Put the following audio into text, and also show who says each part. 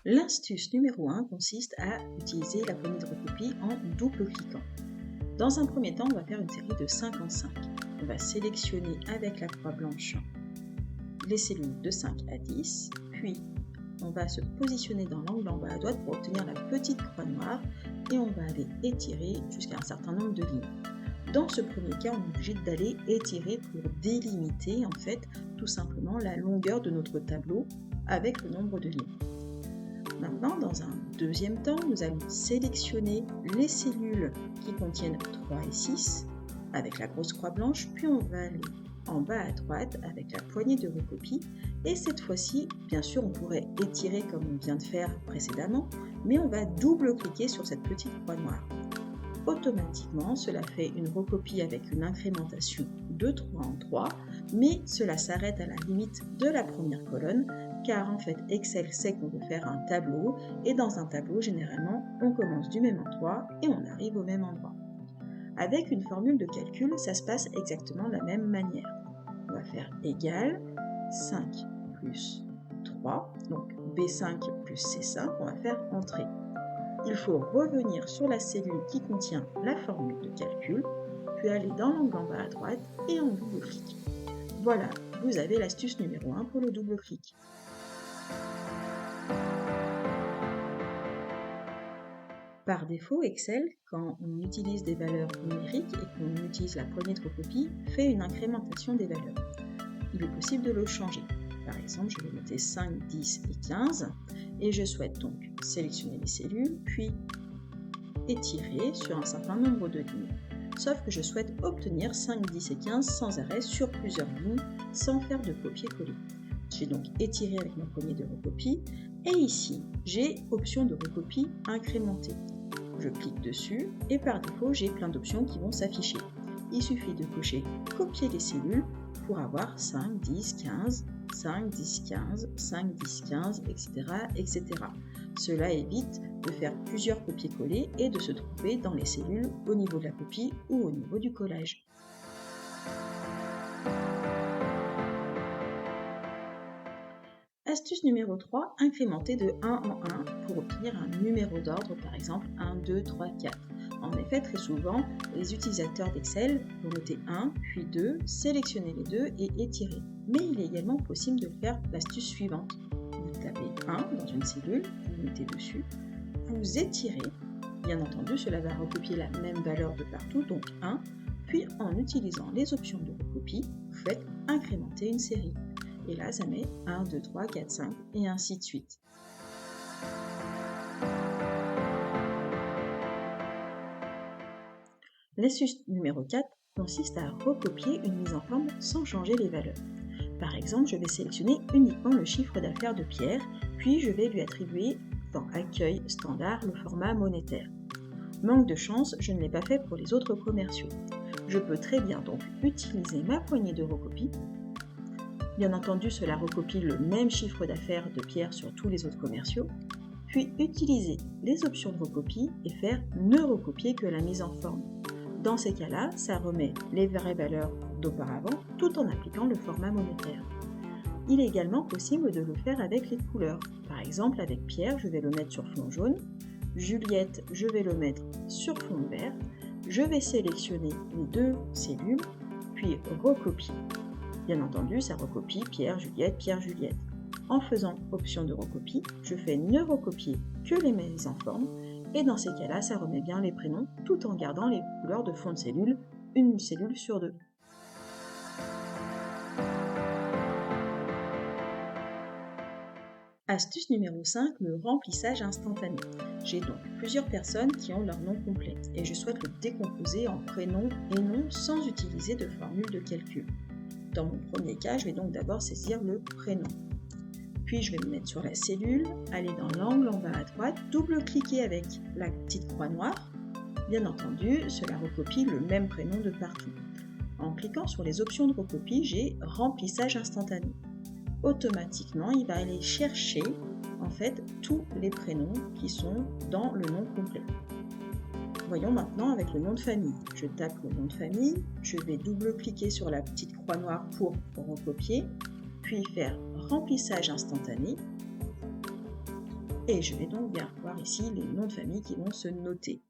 Speaker 1: L'astuce numéro 1 consiste à utiliser la poignée de recopie en double-cliquant. Dans un premier temps, on va faire une série de 5 en 5. On va sélectionner avec la croix blanche les cellules de 5 à 10, puis on va se positionner dans l'angle en bas à droite pour obtenir la petite croix noire et on va aller étirer jusqu'à un certain nombre de lignes. Dans ce premier cas, on est obligé d'aller étirer pour délimiter en fait tout simplement la longueur de notre tableau avec le nombre de lignes. Maintenant, dans un deuxième temps, nous allons sélectionner les cellules qui contiennent 3 et 6 avec la grosse croix blanche, puis on va aller en bas à droite avec la poignée de recopie et cette fois-ci, bien sûr, on pourrait étirer comme on vient de faire précédemment, mais on va double-cliquer sur cette petite croix noire. Automatiquement, cela fait une recopie avec une incrémentation de 3 en 3, mais cela s'arrête à la limite de la première colonne, car en fait Excel sait qu'on veut faire un tableau, et dans un tableau, généralement, on commence du même endroit et on arrive au même endroit. Avec une formule de calcul, ça se passe exactement de la même manière. On va faire égal 5 plus 3, donc B5 plus C5, on va faire entrée. Il faut revenir sur la cellule qui contient la formule de calcul, puis aller dans l'angle en bas à droite et on double-clique. Voilà, vous avez l'astuce numéro 1 pour le double-clic. Par défaut, Excel, quand on utilise des valeurs numériques et qu'on utilise la poignée de recopie, fait une incrémentation des valeurs. Il est possible de le changer. Par exemple, je vais noter 5, 10 et 15 et je souhaite donc sélectionner les cellules, puis étirer sur un certain nombre de lignes. Sauf que je souhaite obtenir 5, 10 et 15 sans arrêt sur plusieurs lignes, sans faire de copier-coller. J'ai donc étiré avec ma poignée de recopie et ici, j'ai option de recopie incrémentée. Je clique dessus et par défaut, j'ai plein d'options qui vont s'afficher. Il suffit de cocher copier les cellules pour avoir 5, 10, 15, 5, 10, 15, 5, 10, 15, etc., etc. Cela évite de faire plusieurs copier-coller et de se trouver dans les cellules au niveau de la copie ou au niveau du collage. Astuce numéro 3, incrémenter de 1 en 1 pour obtenir un numéro d'ordre, par exemple 1, 2, 3, 4. En effet, très souvent, les utilisateurs d'Excel vont noter 1, puis 2, sélectionner les deux et étirer. Mais il est également possible de faire l'astuce suivante. Vous tapez 1 dans une cellule, vous mettez dessus, vous étirez, bien entendu cela va recopier la même valeur de partout, donc 1, puis en utilisant les options de recopie, vous faites incrémenter une série. Et là, ça met 1, 2, 3, 4, 5 et ainsi de suite. L'astuce numéro 4 consiste à recopier une mise en forme sans changer les valeurs. Par exemple, je vais sélectionner uniquement le chiffre d'affaires de Pierre, puis je vais lui attribuer dans Accueil standard le format monétaire. Manque de chance, je ne l'ai pas fait pour les autres commerciaux. Je peux très bien donc utiliser ma poignée de recopie. Bien entendu, cela recopie le même chiffre d'affaires de Pierre sur tous les autres commerciaux, puis utiliser les options de recopie et faire ne recopier que la mise en forme. Dans ces cas-là, ça remet les vraies valeurs d'auparavant tout en appliquant le format monétaire. Il est également possible de le faire avec les couleurs. Par exemple, avec Pierre, je vais le mettre sur fond jaune, Juliette, je vais le mettre sur fond vert, je vais sélectionner les deux cellules, puis recopier. Bien entendu, ça recopie Pierre, Juliette, Pierre, Juliette. En faisant option de recopie, je fais ne recopier que les mises en forme et dans ces cas-là, ça remet bien les prénoms tout en gardant les couleurs de fond de cellule, une cellule sur deux. Astuce numéro 5, le remplissage instantané. J'ai donc plusieurs personnes qui ont leur nom complet et je souhaite le décomposer en prénom et nom sans utiliser de formule de calcul. Dans mon premier cas, je vais donc d'abord saisir le prénom. Puis je vais me mettre sur la cellule, aller dans l'angle en bas à droite, double-cliquer avec la petite croix noire. Bien entendu, cela recopie le même prénom de partout. En cliquant sur les options de recopie, j'ai remplissage instantané. Automatiquement, il va aller chercher en fait tous les prénoms qui sont dans le nom complet. Voyons maintenant avec le nom de famille. Je tape le nom de famille, je vais double-cliquer sur la petite croix noire pour recopier, puis faire remplissage instantané. Et je vais donc bien voir ici les noms de famille qui vont se noter.